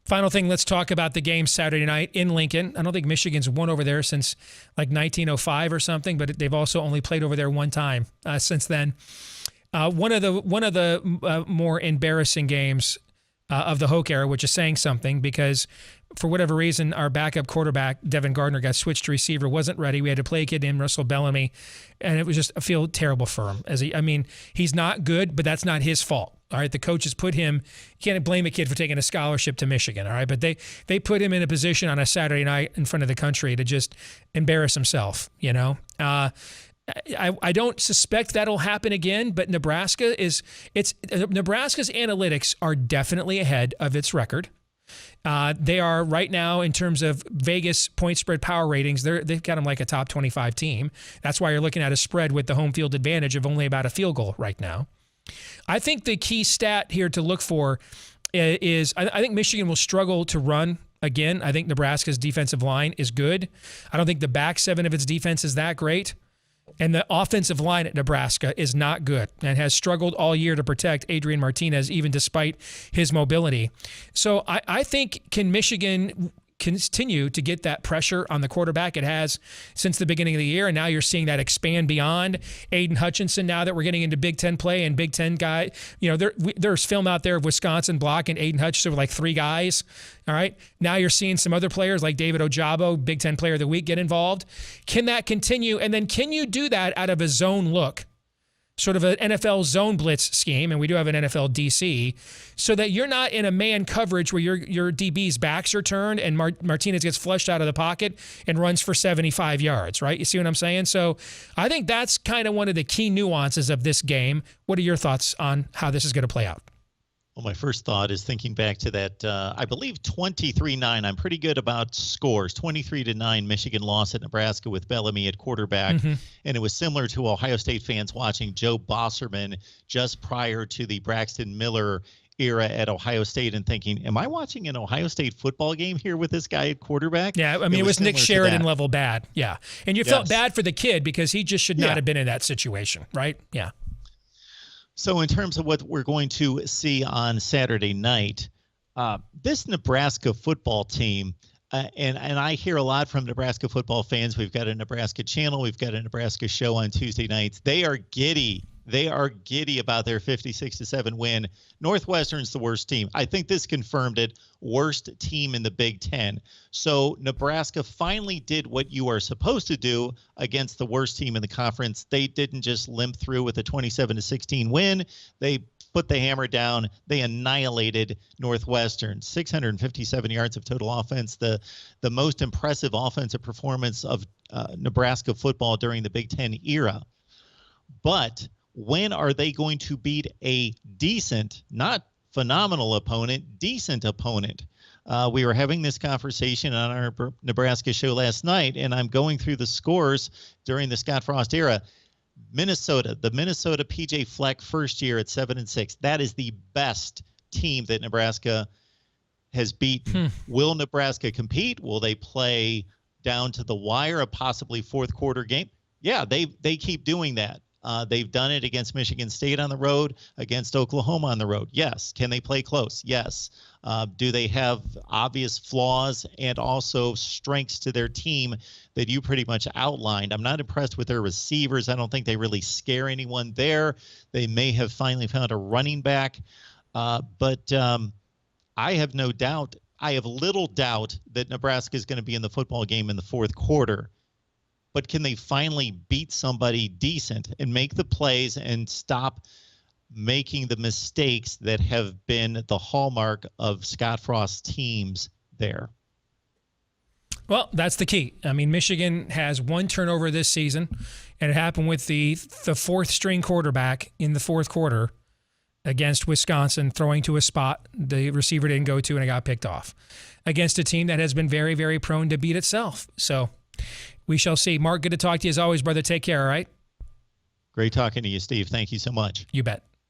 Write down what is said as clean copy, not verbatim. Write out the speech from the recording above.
Final thing, let's talk about the game Saturday night in Lincoln. I don't think Michigan's won over there since like 1905 or something, but they've also only played over there one time since then. One of the more embarrassing games of the Hoke era, which is saying something because for whatever reason, our backup quarterback, Devin Gardner, got switched to receiver, wasn't ready. We had to play a kid named Russell Bellamy, and it was just, I feel terrible for him. He's not good, but that's not his fault. All right, the coaches put him, you can't blame a kid for taking a scholarship to Michigan, all right? But they put him in a position on a Saturday night in front of the country to just embarrass himself, you know? I don't suspect that'll happen again, but Nebraska's analytics are definitely ahead of its record. They are right now in terms of Vegas point spread power ratings. They've got them like a top 25 team. That's why you're looking at a spread with the home field advantage of only about a field goal right now. I think the key stat here to look for is I think Michigan will struggle to run again. I think Nebraska's defensive line is good. I don't think the back seven of its defense is that great. And the offensive line at Nebraska is not good and has struggled all year to protect Adrian Martinez, even despite his mobility. So I think, can Michigan continue to get that pressure on the quarterback it has since the beginning of the year? And now you're seeing that expand beyond Aiden Hutchinson now that we're getting into Big Ten play and Big Ten guy. You know, there's film out there of Wisconsin blocking Aiden Hutchinson with like 3 guys. All right. Now you're seeing some other players like David Ojabo, Big Ten Player of the Week, get involved. Can that continue? And then can you do that out of a zone look? Sort of an NFL zone blitz scheme, and we do have an NFL DC, so that you're not in a man coverage where your DB's backs are turned and Martinez gets flushed out of the pocket and runs for 75 yards, right? You see what I'm saying? So I think that's kind of one of the key nuances of this game. What are your thoughts on how this is going to play out? Well, my first thought is thinking back to that, I believe 23-9. I'm pretty good about scores. 23-9, Michigan lost at Nebraska with Bellamy at quarterback. Mm-hmm. And it was similar to Ohio State fans watching Joe Bosserman just prior to the Braxton Miller era at Ohio State and thinking, am I watching an Ohio State football game here with this guy at quarterback? Yeah, I mean, it was Nick Sheridan level bad. Yeah. And you felt bad for the kid because he just should not have been in that situation, right? Yeah. So in terms of what we're going to see on Saturday night, this Nebraska football team, and I hear a lot from Nebraska football fans. We've got a Nebraska channel. We've got a Nebraska show on Tuesday nights. They are giddy. They are giddy about their 56-7 win. Northwestern's the worst team. I think this confirmed it. Worst team in the Big Ten. So Nebraska finally did what you are supposed to do against the worst team in the conference. They didn't just limp through with a 27-16 win. They put the hammer down. They annihilated Northwestern. 657 yards of total offense. The most impressive offensive performance of Nebraska football during the Big Ten era. But when are they going to beat a decent, not phenomenal opponent, decent opponent? We were having this conversation on our Nebraska show last night, and I'm going through the scores during the Scott Frost era. Minnesota, the Minnesota PJ Fleck first year at 7-6. That is the best team that Nebraska has beaten. Will Nebraska compete? Will they play down to the wire, a possibly fourth quarter game? Yeah, they keep doing that. They've done it against Michigan State on the road, against Oklahoma on the road. Yes. Can they play close? Yes. Do they have obvious flaws and also strengths to their team that you pretty much outlined? I'm not impressed with their receivers. I don't think they really scare anyone there. They may have finally found a running back. But I have no doubt. I have little doubt that Nebraska is going to be in the football game in the fourth quarter. But can they finally beat somebody decent and make the plays and stop making the mistakes that have been the hallmark of Scott Frost's teams there? Well, that's the key. I mean, Michigan has 1 turnover this season, and it happened with the fourth string quarterback in the fourth quarter against Wisconsin, throwing to a spot the receiver didn't go to and it got picked off against a team that has been very, very prone to beat itself. So we shall see. Mark, good to talk to you as always, brother. Take care, all right? Great talking to you, Steve. Thank you so much. You bet.